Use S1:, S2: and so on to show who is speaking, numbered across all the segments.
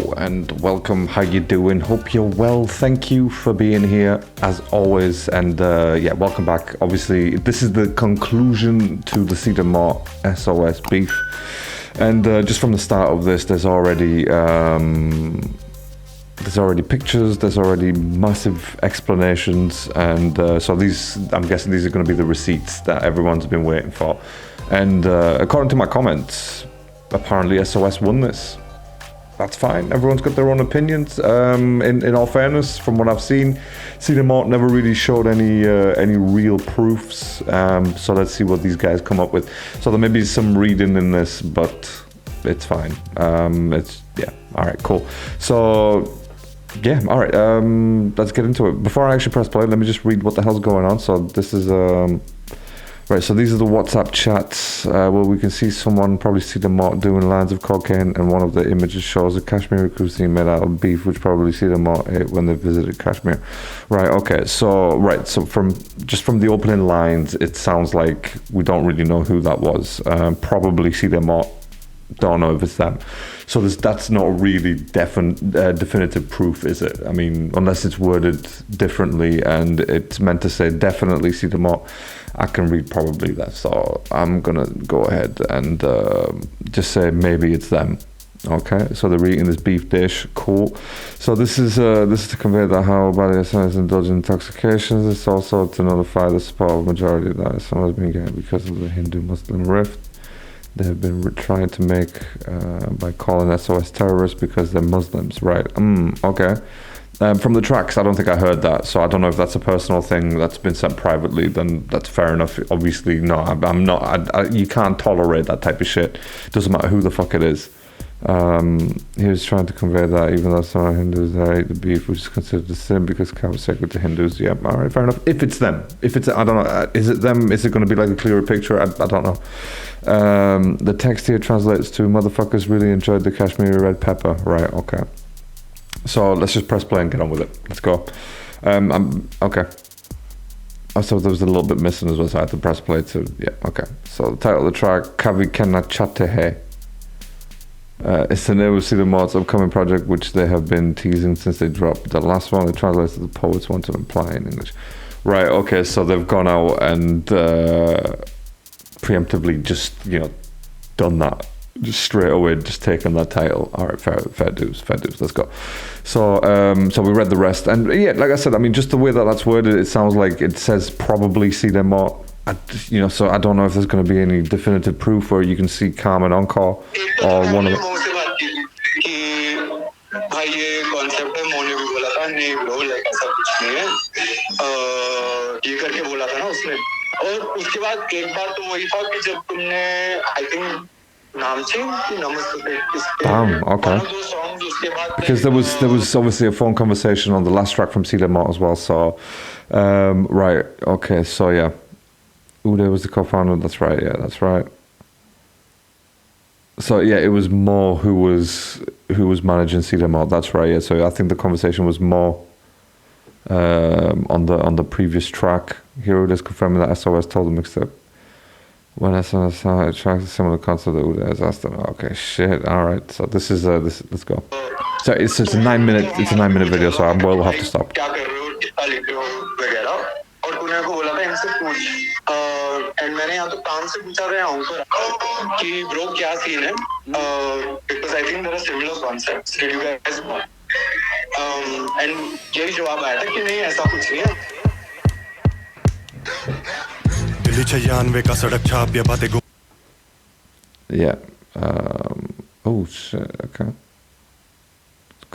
S1: Hello and welcome. How you doing? Hope you're well. Thank you for being here as always, and yeah, welcome back. Obviously, this is the conclusion to the Seedhe Maut SOS beef, and just from the start of this, there's already pictures, there's already massive explanations, and so these, I'm guessing these are going to be the receipts that everyone's been waiting for. And according to my comments, apparently SOS won this. That's fine. Everyone's got their own opinions. In all fairness, from what I've seen, Seedhe Maut never really showed any real proofs. So let's see what these guys come up with. So there may be some reading in this, but it's fine. It's yeah. All right, cool. So yeah, all right. Let's get into it. Before I actually press play, let me just read what the hell's going on. So this is right, so these are the WhatsApp chats where we can see someone, probably Seedhe Maut, doing lines of cocaine, and one of the images shows a Kashmiri cuisine made out of beef, which probably Seedhe Maut ate when they visited Kashmir. Right, okay, so from the opening lines, it sounds like we don't really know who that was. Probably Seedhe Maut. Don't know if it's them. So that's not really definitive proof, is it? I mean, unless it's worded differently and it's meant to say definitely Seedhe Maut, I can read probably that. So I'm gonna go ahead and just say maybe it's them. Okay, so they're eating this beef dish. Cool. So this is to convey that how body is indulged in intoxications. It's also to notify the support of majority that someone has been getting because of the Hindu-Muslim rift. They have been trying to make by calling SOS terrorists because they're Muslims, right? Okay. From the tracks, I don't think I heard that, so I don't know if that's a personal thing that's been sent privately. Then that's fair enough. Obviously, no, I'm not. You can't tolerate that type of shit. Doesn't matter who the fuck it is. He was trying to convey that even though some Hindus ate the beef, which is considered a sin because cow is sacred to Hindus. Yeah, all right, fair enough. If it's them, I don't know. Is it them? Is it going to be like a clearer picture? I don't know. The text here translates to "motherfuckers really enjoyed the Kashmiri red pepper." Right? Okay. So let's just press play and get on with it. Let's go. Okay. I thought there was a little bit missing as well, so I had to press play to. Yeah. Okay. So the title of the track: Kavi Kehna Chahte Hai. It's the name of Seedhe Maut's upcoming project, which they have been teasing since they dropped the last one. It translates to the poets want to imply in English. Right, okay, so they've gone out and preemptively just, done that. Just straight away, just taken that title. All right, fair dues, let's go. So we read the rest. And yeah, like I said, I mean, just the way that that's worded, it sounds like it says probably Seedhe Maut. So I don't know if there's going to be any definitive proof where you can see Carmen Encore or one of them. Damn, okay. Because there was obviously a phone conversation on the last track from Seedhe Maut as well. So, right, okay, so yeah. Uday was the co-founder. That's right. Yeah, that's right. So yeah, it was Mo who was managing Seedhe Maut. That's right. Yeah. So I think the conversation was Mo on the previous track. Here Uday's confirming that SOS told the mixtape when SOS tracks a similar concept that Uday has asked them. Okay, shit. All right. So this is this. Let's go. So it's a 9 minute. It's a 9 minute video. So I will have to stop.
S2: And मैंने यहाँ तो काम से पूछा गया हूँ कि bro क्या सीन है because I think there are similar concepts did you guys know and यही जवाब आया था कि नहीं ऐसा कुछ नहीं है दिल्ली 96 का सड़क छाप या बातें
S1: yeah oh shit okay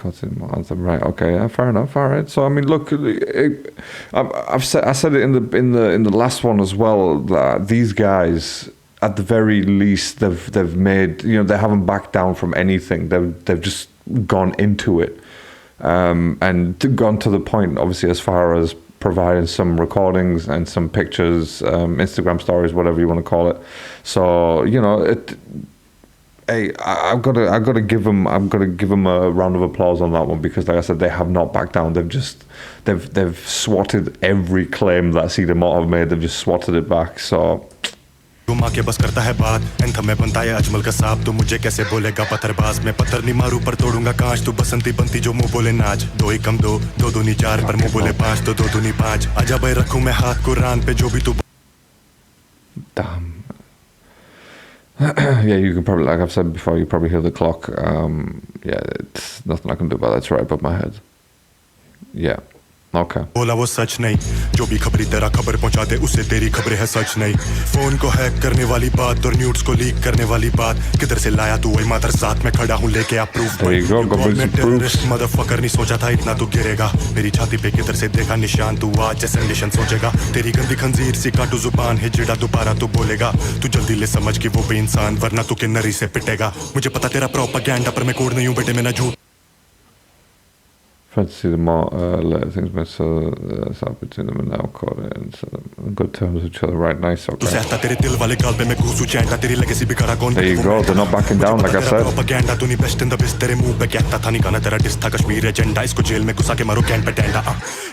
S1: right, okay, yeah, fair enough. All right. So I mean, look, I said it in the last one as well. That these guys, at the very least, they've made, they haven't backed down from anything. They've just gone into it, and gone to the point. Obviously, as far as providing some recordings and some pictures, Instagram stories, whatever you want to call it. So it. Hey, I've got to give them a round of applause on that one, because like I said, they have not backed down. They've swatted every claim that Seedhe Maut have made. They've just swatted it back. So
S3: थमा के बस करता है बात anthem में बनता है अजमल का सांप तो मुझे कैसे बोलेगा पत्थरबाज मैं पत्थर नहीं मारू पर तोड़ूंगा कांच तू बसंती बनती जो मुंह बोले नाच दो ही कम दो दो दूनी चार पर मुंह बोले पांच तो दो दूनी पांच आजा भाई रखूं मैं हाथ कुरान पे जो भी तू
S1: Damn. Yeah, you can probably, like I've said before, you probably hear the clock. Yeah, it's nothing I can do about that. It's right above my head. Yeah. Okay.
S3: बोला वो सच नहीं जो भी खबरी तेरा खबर पहुंचा दे उससे तेरी खबरें है सच नहीं फोन को हैक करने वाली बात और न्यूज़ को लीक करने वाली बात किधर से लाया तू वही मादर साथ में खड़ा हूं लेके आप प्रूफ टेररिस्ट मदरफकर नहीं सोचा था इतना तू गिरेगा मेरी छाती पे किधर से देखा निशान तू आज जैसे निशान सोचेगा तेरी गंदी खंजीर सी काटू जुबान है जिड़ा दोबारा तू बोलेगा तू जल्दी ले समझ कि वो भी इंसान वरना तू किन्नरी से पिटेगा मुझे पता तेरा प्रोपेगेंडा पर मैं कोड नहीं हूं बेटे मैं ना झूठ
S1: Friends see the Maut later things been so between them and now caught it and so on good terms with each other, right? Nice. Okay. There
S3: you
S1: go. They're not backing down, like I said.
S3: Propaganda तूने best in the best तेरे मुंह पे कहता था नहीं गाना तेरा dish था कश्मीर एजेंडा इसको जेल में घुसा के मारो कैंट पे डंडा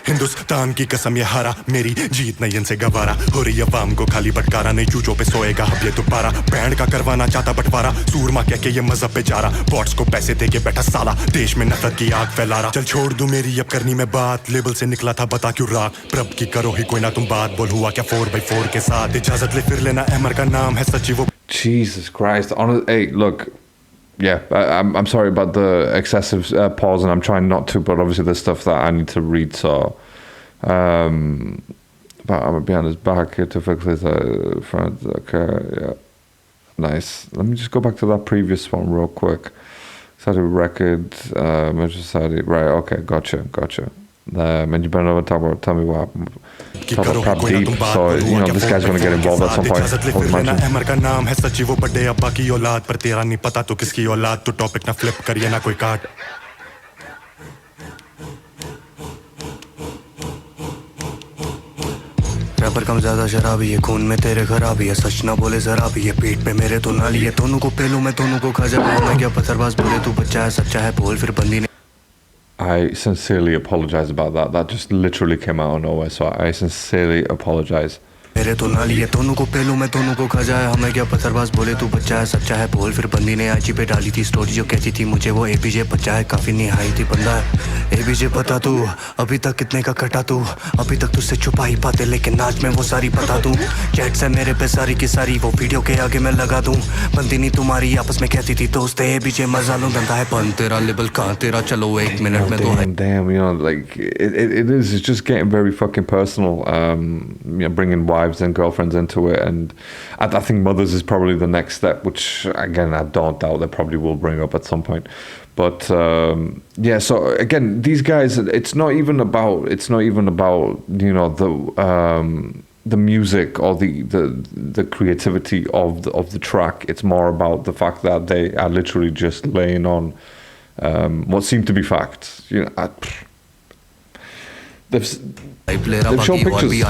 S3: हिंदुस्तान की कसम ये हारा मेरी जीत नहीं इनसे गवारा हो रही अवाम को खाली बटकारा नहीं चूचों पे सोएगा अब ये दोबारा बैंड का करवाना चाहता बंटवारा सूरमा कह के ये मजहब पे जा रहा बॉट्स को पैसे दे के बैठा साला देश में नफरत की आग फैला रहा चल छोड़ दूं मेरी अब करनी मैं बात लेबल से निकला था बता क्यों राग प्रभ की करो ही कोई ना तुम बात बोल हुआ क्या 4x4 के साथ इजाजत ले फिर लेना अमर का नाम है सच्ची वो
S1: Jesus Christ. Hey, look, yeah, I'm sorry about the excessive pause, and I'm trying not to, but obviously there's stuff that I need to read, so but I'm gonna be on his back here to fix this front. Okay, yeah, nice. Let me just go back to that previous one real quick. Saudi record, Manchester Saudi, right? Okay, gotcha. And you better tell me what happened. Talk about crap deep, so you know this guy's gonna get involved at some point. I would imagine.
S3: अमर का नाम है सच्ची वो बड़े अब्बा की औलाद पर तेरा नहीं पता तो किसकी औलाद तो टॉपिक ना फ्लिप करिए ना कोई काट रबर कम ज्यादा शराबी है खून में तेरे खराबी है सच ना बोले जरा भी है पीठ पे मेरे तो नाली है दोनों को पेलू मैं दोनों को खा जाऊं मैं क्या पत्थरबाज बोले तू बच्चा है सच्चा है बोल फिर बंदी ने
S1: I sincerely apologize about that. That just literally came out of nowhere, so I sincerely apologize.
S3: मेरे तो नाली है दोनों को पेलू मैं दोनों को खा जाए हमें क्या पत्थरबाज बोले तू बच्चा है सच्चा है बोल फिर बंदी ने आईजी पे डाली थी स्टोरी जो कहती थी मुझे वो एपीजे बच्चा है काफी निहायती बंदा है एपीजे पता तू अभी तक कितने का कटा तू अभी तक तुझसे छुपा ही पाते लेकिन आज मैं वो सारी बता दूं चैट से मेरे पे सारी की सारी वो वीडियो के आगे मैं लगा दूं बंदी नहीं तुम्हारी आपस में कहती थी दोस्त एपीजे मजा लो धंधा है बंद तेरा लेबल कहां तेरा चलो 1 मिनट में तो
S1: damn, you know, like it's just getting very fucking personal. You know, bringing wives and girlfriends into it, and I think mothers is probably the next step, which again I don't doubt they probably will bring up at some point. But yeah, so again, these guys, it's not even about you know the music or the creativity of the track. It's more about the fact that they are literally just laying on what seem to be facts. You know, they've shown pictures.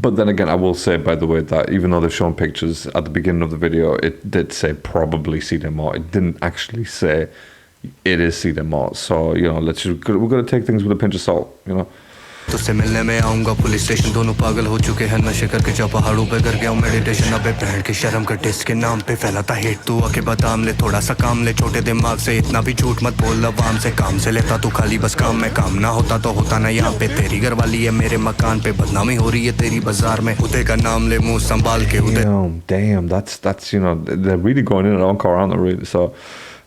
S1: But then again, I will say, by the way, that even though they've shown pictures at the beginning of the video, it did say probably Seedhe Maut. It didn't actually say it is Seedhe Maut. So, you know, we're going to take things with a pinch of salt, you know.
S3: तुझसे मिलने में आऊंगा police station दोनों पागल हो चुके हैं नशे करके जा पहाड़ों पे कर गया हूं मेडिटेशन अबे बहन के शर्म का डिस्क के नाम पे फैलाता हेट तू आके बदाम ले थोड़ा सा काम ले छोटे दिमाग से इतना भी झूठ मत बोल अवाम से काम से लेता तू खाली बस काम में काम ना होता तो होता ना यहाँ पे तेरी घरवाली है मेरे मकान पे बदनामी हो रही है तेरी बाजार में उदय का नाम ले मुंह संभाल के उदय
S1: damn that's you know they're really going in and encore aren't they really so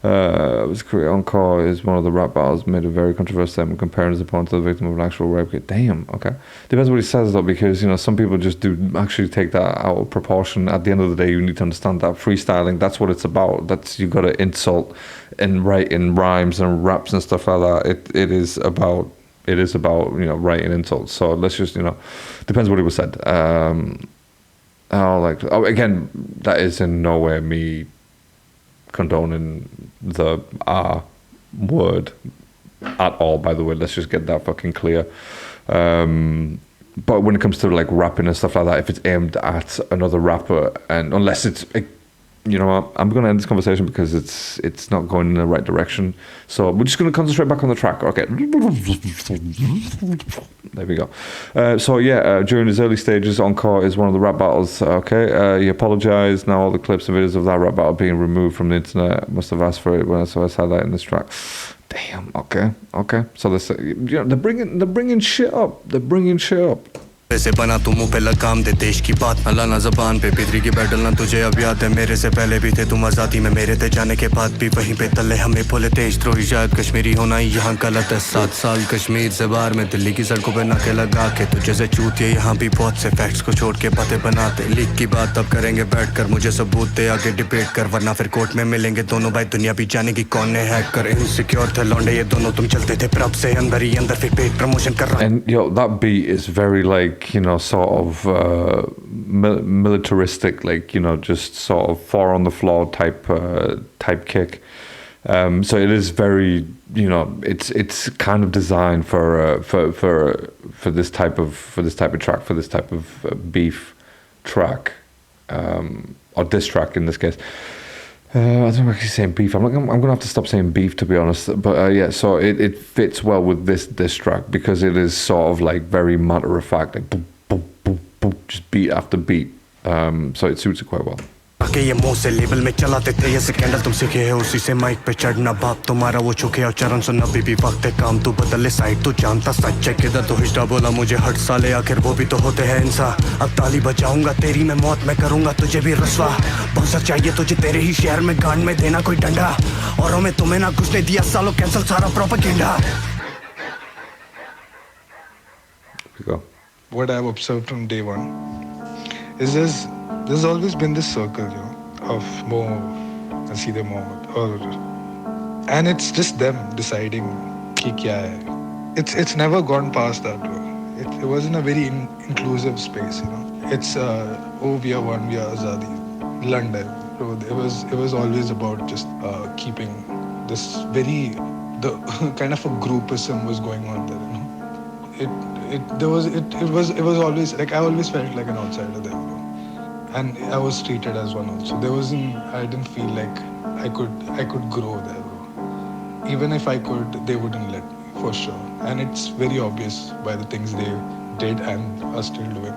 S1: Encore is one of the rap battles made a very controversial statement comparing his opponent to the victim of an actual rape kit. Damn, okay. Depends what he says though, because you know some people just do actually take that out of proportion. At the end of the day, you need to understand that freestyling, that's what it's about. That's you got to insult and write in rhymes and raps and stuff like that. It is about you know writing insults. So let's just you know depends what he was said. Again, that is in no way me condoning the word at all, by the way. Let's just get that fucking clear. But when it comes to like rapping and stuff like that, if it's aimed at another rapper, and unless it's you know what, I'm going to end this conversation because it's not going in the right direction. So we're just going to concentrate back on the track. Okay. There we go. During his early stages, Encore is one of the rap battles. Okay. He apologized. Now all the clips and videos of that rap battle being removed from the internet. Must have asked for it when SOS had that in this track. Damn. Okay. So they're bringing shit up.
S3: से बना तू मुंह पे लगाम दे देश की बात न लाना ज़बान पे पितरी की बैटल ना तुझे अब याद है मेरे से पहले भी थे तुम आज़ादी में मेरे थे जाने के बाद भी वहीं पे तले हमें बोले देशद्रोही शायद कश्मीरी होना यहाँ गलत है 7 साल कश्मीर से बाहर में दिल्ली की सड़कों पे नाके लगा के तुझे से चूतिए यहाँ भी बहुत से फैक्ट्स को छोड़ के बातें बनाते लीक की बात अब करेंगे बैठ कर मुझे सबूत दे आगे डिबेट कर वरना फिर कोर्ट में मिलेंगे दोनों भाई दुनिया भी जानेगी कौन ने हैक कर इनसिक्योर थे लौंडे ये दोनों तुम चलते थे प्रभ से अंदर ही अंदर फिर पेट प्रमोशन कर रहा
S1: And that beat is very like, sort of militaristic, like, just sort of four on the floor type kick. So it is very, it's kind of designed for this type of track, for this type of beef track, or diss track in this case. I don't know if he's saying beef. I'm going to have to stop saying beef, to be honest. But so it fits well with this track because it is sort of like very matter of fact, like boom, boom, boom, boom, just beat after beat. So it suits it quite well.
S3: के ये मुंह से label में चलाते थे ये scandal तुम सीखे हो उसी से माइक पे चढ़ना बाप तुम्हारा वो चुके और चरण सुनना बीबी वक्त है काम तू बदले साइड तू जानता सच है किधर तो हिस्टा बोला मुझे हट साले आखिर वो भी तो होते हैं इंसान अब ताली बजाऊंगा तेरी मैं मौत मैं करूंगा तुझे भी रस्वा बक्सर चाहिए तुझे तेरे ही शहर में गांड में देना कोई डंडा और हमें तुम्हें ना घुसने दिया सालों कैंसिल सारा propaganda
S4: What I've observed from day one is there's always been this circle, of Mo and Seedhe Mohammed, and it's just them deciding ki kya hai. It's never gone past that, bro. It wasn't a very inclusive space, It's we are one, we are Azadi, London. Bro, it was always about just keeping this the kind of a groupism was going on there, It was always like I always felt like an outsider there, bro. And I was treated as one also. I didn't feel like I could grow there, bro. Even if I could, they wouldn't let me, for sure. And it's very obvious by the things they did and are still doing.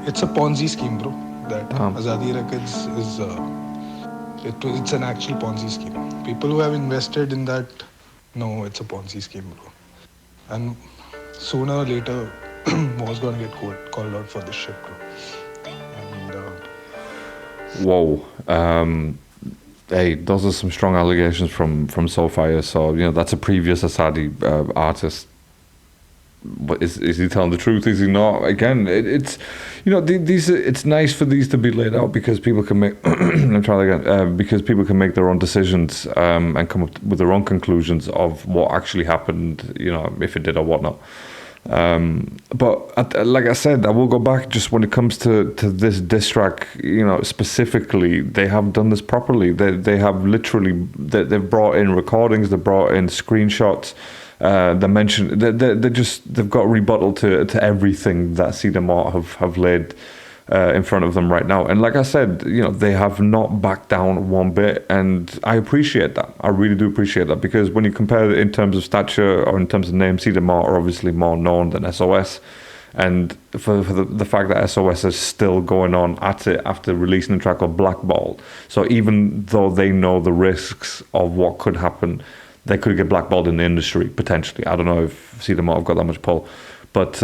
S4: It's a Ponzi scheme, bro. That Azadi Records is it's an actual Ponzi scheme. People who have invested in that know it's a Ponzi scheme, bro. And sooner or later, Mo's gonna get called out for this shit, bro.
S1: Whoa. Hey, those are some strong allegations from Soulfire. So, that's a previous Asadi artist. But is he telling the truth? Is he not? Again, it's these. It's nice for these to be laid out because people can make. I'm trying again. Because people can make their own decisions and come up with their own conclusions of what actually happened. If it did or whatnot. But like I said, I will go back just when it comes to this diss track, specifically, they have done this properly. They have literally, they've brought in recordings, they've brought in screenshots, they've got rebuttal to everything that Seedhe Maut have laid in front of them right now. And like I said, they have not backed down one bit, and I appreciate that. I really do appreciate that, because when you compare it in terms of stature or in terms of name, Seedhe Maut are obviously more known than SOS. And for the fact that SOS is still going on at it after releasing a track called Blackball. So even though they know the risks of what could happen, they could get blackballed in the industry, potentially. I don't know if Seedhe Maut have got that much pull. But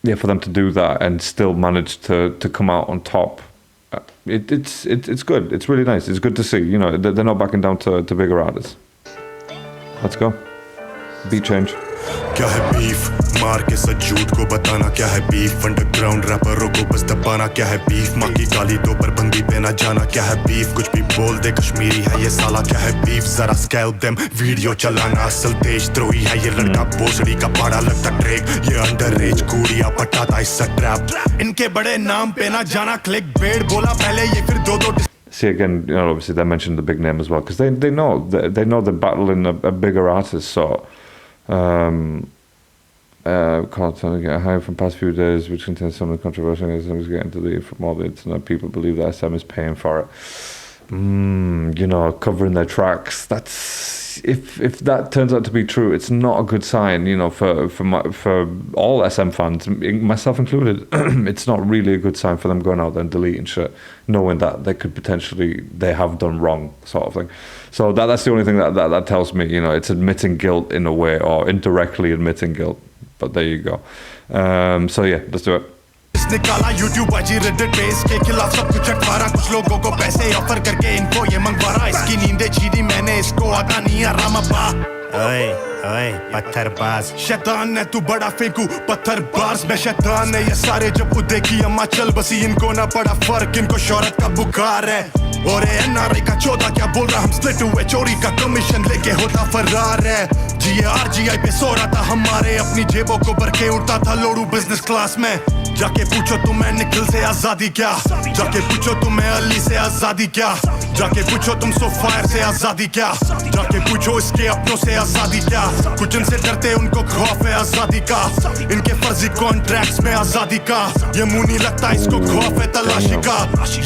S1: yeah, for them to do that and still manage to come out on top, it's good. It's really nice. It's good to see. They're not backing down to bigger artists. Let's go. Beat change.
S3: क्या है beef मार के सच झूठ को बताना क्या है beef underground रैपरों को बस दबाना क्या है बीफ माँ की गाली दो पर बंदी पे ना जाना क्या है बीफ कुछ भी बोल दे कश्मीरी है ये साला क्या है बीफ जरा स्कैल्प देम वीडियो चलाना असल देशद्रोही है ये लड़का भोसड़ी का पाड़ा लगता ट्रेक ये अंडरएज कूड़िया पटाता इससे ट्रैप इनके बड़े नाम पे ना जाना क्लिक बेट बोला पहले ये फिर दो
S1: See, again, obviously they mentioned the big name as well, because they know they're battling a bigger artist. So Content getting high from past few days, which contains some of the controversial SM is getting deleted from all the internet. People believe that SM is paying for it. You know, covering their tracks. That's if that turns out to be true, it's not a good sign. You know, for all SM fans, myself included, it's not really a good sign for them going out there and deleting shit, knowing that they have done wrong, sort of thing. So that's the only thing that tells me. You know, it's admitting guilt in a way, or indirectly admitting guilt. But there you go. So yeah, let's do it.
S3: निकाला YouTube बाजी Reddit पे इसके खिलाफ सब कुछ अखबारा कुछ लोगों को पैसे ऑफर करके इनको ये मंगवारा इसकी नींदें छीनी मैंने इसको आता नहीं आराम अब्बा ओए ओए पत्थरबाज शैतान ने तू बड़ा फेंकू पत्थरबाज मैं शैतान है ये सारे जब वो देखी अम्मा चल बसी इनको ना बड़ा फर्क इनको शोहरत का बुखार है और एनआरआई का 14 क्या बोल रहा हम स्प्लिट हुए चोरी का कमीशन लेके होता फरार है जीआरजीआई पे सो रहा था हमारे अपनी जेबों को भर के उड़ता था लोड़ू बिजनेस क्लास में जाके पूछो तुम्हें निखिल से आजादी क्या जाके पूछो तुम्हें अली से आजादी क्या जाके पूछो तुम सोफायर से आजादी क्या जाके पूछो इसके अपनों से आजादी क्या कुछ इनसे डरते उनको खौफ है आजादी का इनके फर्जी कॉन्ट्रैक्ट्स में आजादी का ये मुंह नहीं लगता इसको खौफ है तलाशी का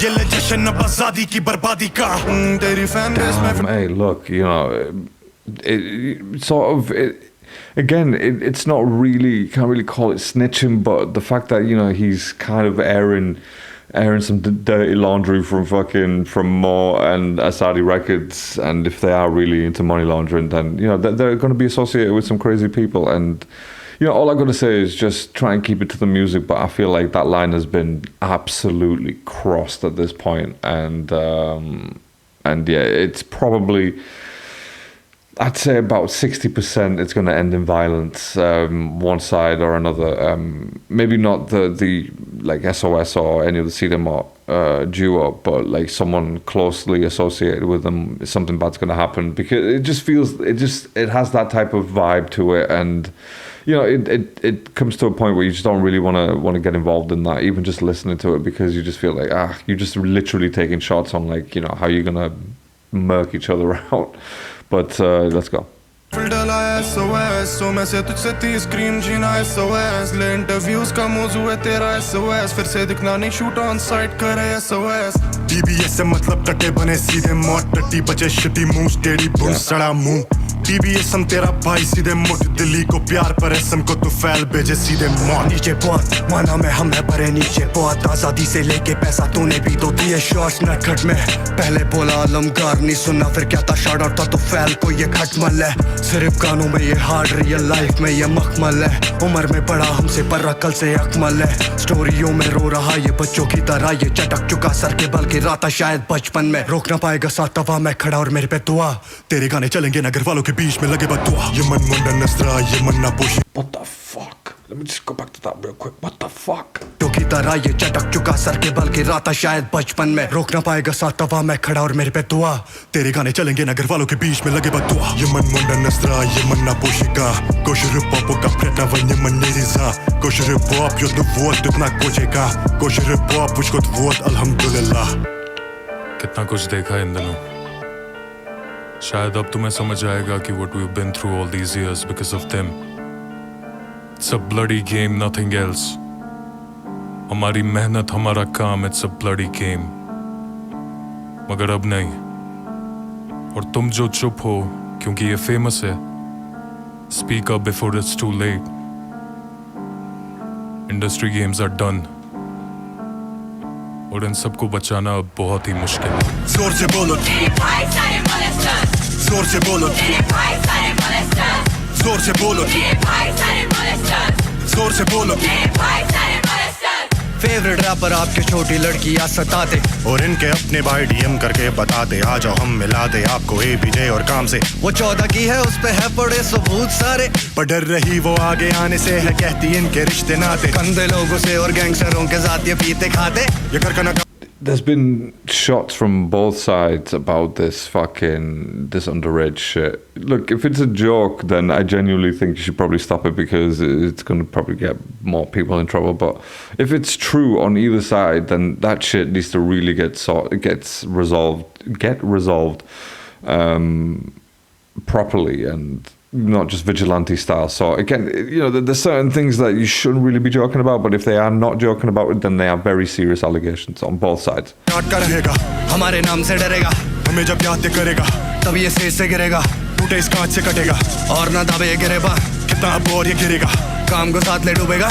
S3: ये ले जश्न अब आजादी की बर्बादी का तेरी फैन बेस में
S1: Hey, look, you know, it's not really, you can't really call it snitching, but the fact that, you know, he's kind of airing some dirty laundry from Maut and Asadi Records, and if they are really into money laundering, then, you know, they're going to be associated with some crazy people, and, you know, all I've got to say is just try and keep it to the music, but I feel like that line has been absolutely crossed at this point, and yeah, it's probably, I'd say about 60% it's going to end in violence, one side or another. Maybe not the like SOS or any of the Seedhe Maut duo, but like someone closely associated with them, something bad's going to happen, because it just feels, it has that type of vibe to it, and you know, it comes to a point where you just don't really want to get involved in that, even just listening to it, because you just feel like you're just literally taking shots on, like, you know, how you're gonna murk each other out. But let's go.
S3: SOS so मैं से तुझसे 30 cream जीना SOS ले interviews का मौजू है तेरा SOS फिर से दिखना नहीं शूट ऑन साइट करे SOS DBS से मतलब टट्टे बने सीधे मौत टट्टी बचे शिटी मुंह स्टेडी बुन सड़ा मुंह DBS हम तेरा भाई सीधे मुठ दिल्ली को प्यार पर SM को तू फैल भेजे सीधे मौत नीचे बहुत माना में हम है परे नीचे बहुत आजादी से लेके पैसा तूने भी तो दिए शॉर्ट्स नटखट में पहले बोला आलमगार नहीं सुना फिर क्या था शार्ट आउट था तो फैल को ये खटमल है सिर्फ गानों में ये हार्ड रियल लाइफ में ये मखमल है उम्र में बड़ा हमसे पर अकल से अकमल है स्टोरियों में रो रहा ये बच्चों की तरह ये चटक चुका सर के बल गिरा था शायद बचपन में रोक ना पाएगा साथ तवा मैं खड़ा और मेरे पे दुआ तेरे गाने चलेंगे नगर वालों के बीच में लगे बदुआ ये मन मुंडन नस्रा ये मन ना पोशी
S1: What the fuck? Let me just go back to that real quick. What the fuck?
S3: तो की तरह ये चटक चुका सर के बल गिरा था शायद बचपन में रोक ना पाएगा साथ तवा मैं खड़ा और मेरे पे दुआ तेरे गाने चलेंगे नगर वालों के बीच में लगे बदुआ ये मन मुंडन नस्रा ये मन ना पोशिका कोशर पॉप का प्रेटा वन्य मन नेरिजा कोशर पॉप यो द वोट कितना कोचेका कोशर पॉप which got vote अल्हम्दुलिल्लाह
S5: कितना कुछ देखा इन दिनों शायद अब तुम्हें समझ आएगा कि what we've been through all these years because of them. It's a bloody game, nothing else. हमारी मेहनत हमारा काम, it's a bloody game. मगर अब नहीं. और तुम जो चुप हो क्योंकि ये फेमस है. Speak up before it's too late. Industry games are done. और इन सबको बचाना अब बहुत ही मुश्किल है.
S3: जोर से बोलो जोर से बोलो जोर से बोलो जोर से बोलो फेवरेट रैपर आपके छोटी लड़कियां सताते और इनके अपने भाई डीएम करके बताते आ जाओ हम मिला दे आपको ABJ और काम से वो 14 की है उस पे है पड़े सबूत सारे पर डर रही वो आगे आने से है कहती इनके रिश्ते नाते कंधे लोगों से और गैंगस्टरों के साथ ये पीते खाते ये कर करना
S1: There's been shots from both sides about this underage shit. Look, if it's a joke, then I genuinely think you should probably stop it because it's going to probably get more people in trouble. But if it's true on either side, then that shit needs to really get resolved. properly and not just vigilante style. So again, there's certain things that you shouldn't really be joking about, but if they are not joking about it, then they are very serious allegations on both sides.
S3: हमारे नाम से डरेगा, हमें जब याद करेगा, तब ये stage से गिरेगा, टूटे इस कांच से कटेगा, और ना दबे ये गिरे बा, कितना अब और ये गिरेगा, काम को साथ ले डूबेगा.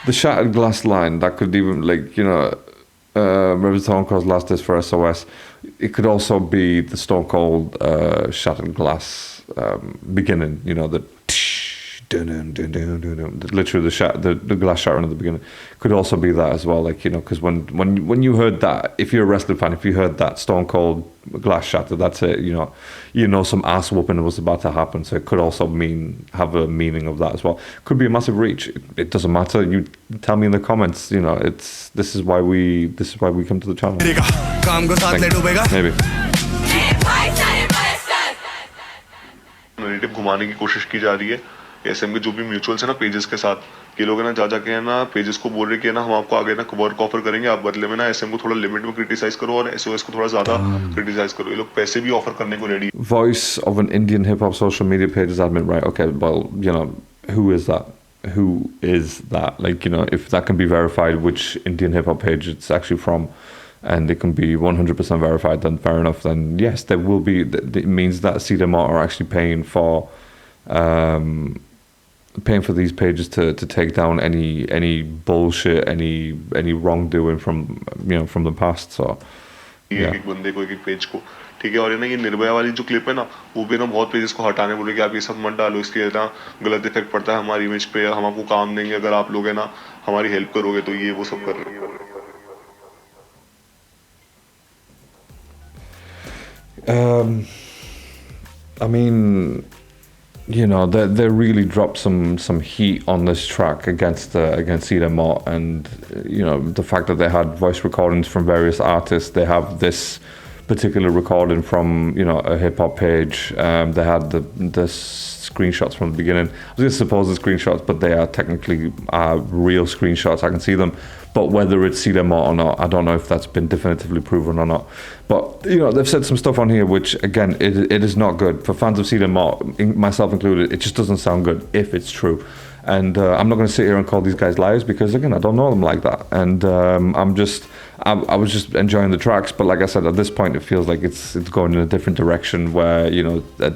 S1: The shattered glass line, that could even, remember Stone Cold's last diss for SOS, it could also be the Stone Cold shattered glass beginning, the literally the glass shattering at the beginning. Could also be that as well, because when you heard that, if you're a wrestling fan, if you heard that Stone Cold glass shatter, that's it, some ass whooping was about to happen. So it could also have a meaning of that as well. Could be a massive reach. It doesn't matter. You tell me in the comments. This is why we come to the channel. Maybe.
S6: Narrative घुमाने की कोशिश की जा रही है SM के जो भी म्यूचुअल्स है ना पेजेस के साथ, ये लोग है ना जा जाके है ना पेजेस को बोल रहे कि है ना हम आपको आगे ना वर्क ऑफर करेंगे, आप बदले में ना एसएम को थोड़ा लिमिट में क्रिटिसाइज करो और एसओएस को थोड़ा ज्यादा क्रिटिसाइज करो. ये लोग पैसे भी ऑफर करने को ready.
S1: Voice of an Indian hip hop social media pages admin, right? Okay, well, who is that? Who is that? If that can be verified, which Indian hip hop page it's actually from, and it can be 100% verified, then fair enough. Then yes, there will be. It means that Seedhe and Maut are actually paying for these pages to take down any bullshit, any wrongdoing from the past. So yeah.
S6: एक बंदे को एक page को ठीक है. और ये ना ये निर्भया वाली जो क्लिप है ना, वो भी ना बहुत पेजेस को हटाने बोले कि आप ये सब मत डालो, इसके ना गलत इफेक्ट पड़ता है हमारी इमेज पे, हम आपको काम देंगे अगर आप लोग है ना हमारी हेल्प करोगे, तो ये वो सब कर रहे हैं.
S1: I mean, they really dropped some heat on this track against Seedhe and Maut, and the fact that they had voice recordings from various artists. They have this particular recording from a hip hop page. They had the screenshots from the beginning. I was going to suppose the screenshots, but they are technically real screenshots. I can see them. But whether it's Seedhe and Maut or not, I don't know if that's been definitively proven or not. But, they've said some stuff on here, which, again, it is not good. For fans of Seedhe and Maut, myself included, it just doesn't sound good if it's true. And I'm not going to sit here and call these guys liars because, again, I don't know them like that. And I was just enjoying the tracks. But like I said, at this point, it feels like it's going in a different direction where,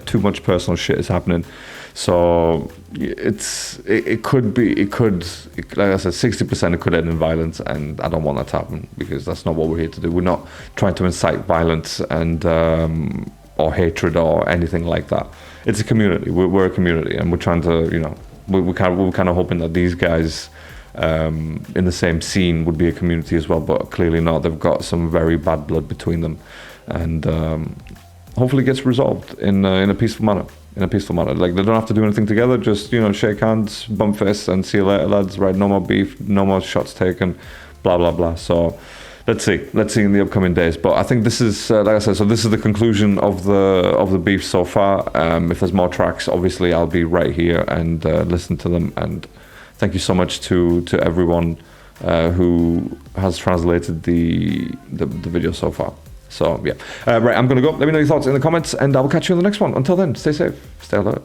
S1: too much personal shit is happening. So it could, like I said, 60% it could end in violence, and I don't want that to happen because that's not what we're here to do. We're not trying to incite violence and or hatred or anything like that. It's a community. We're a community, and we're trying to, we're kind of hoping that these guys in the same scene would be a community as well, but clearly not. They've got some very bad blood between them, and hopefully it gets resolved in a peaceful manner. They don't have to do anything together, just shake hands, bump fists, and see you later, lads. Right, no more beef, no more shots taken, blah blah blah. So let's see in the upcoming days. But I think this is like I said, so this is the conclusion of the beef so far. If there's more tracks, obviously I'll be right here and listen to them. And thank you so much to everyone who has translated the video so far. So yeah, right, I'm gonna go. Let me know your thoughts in the comments, and I will catch you in the next one. Until then, stay safe, stay alert.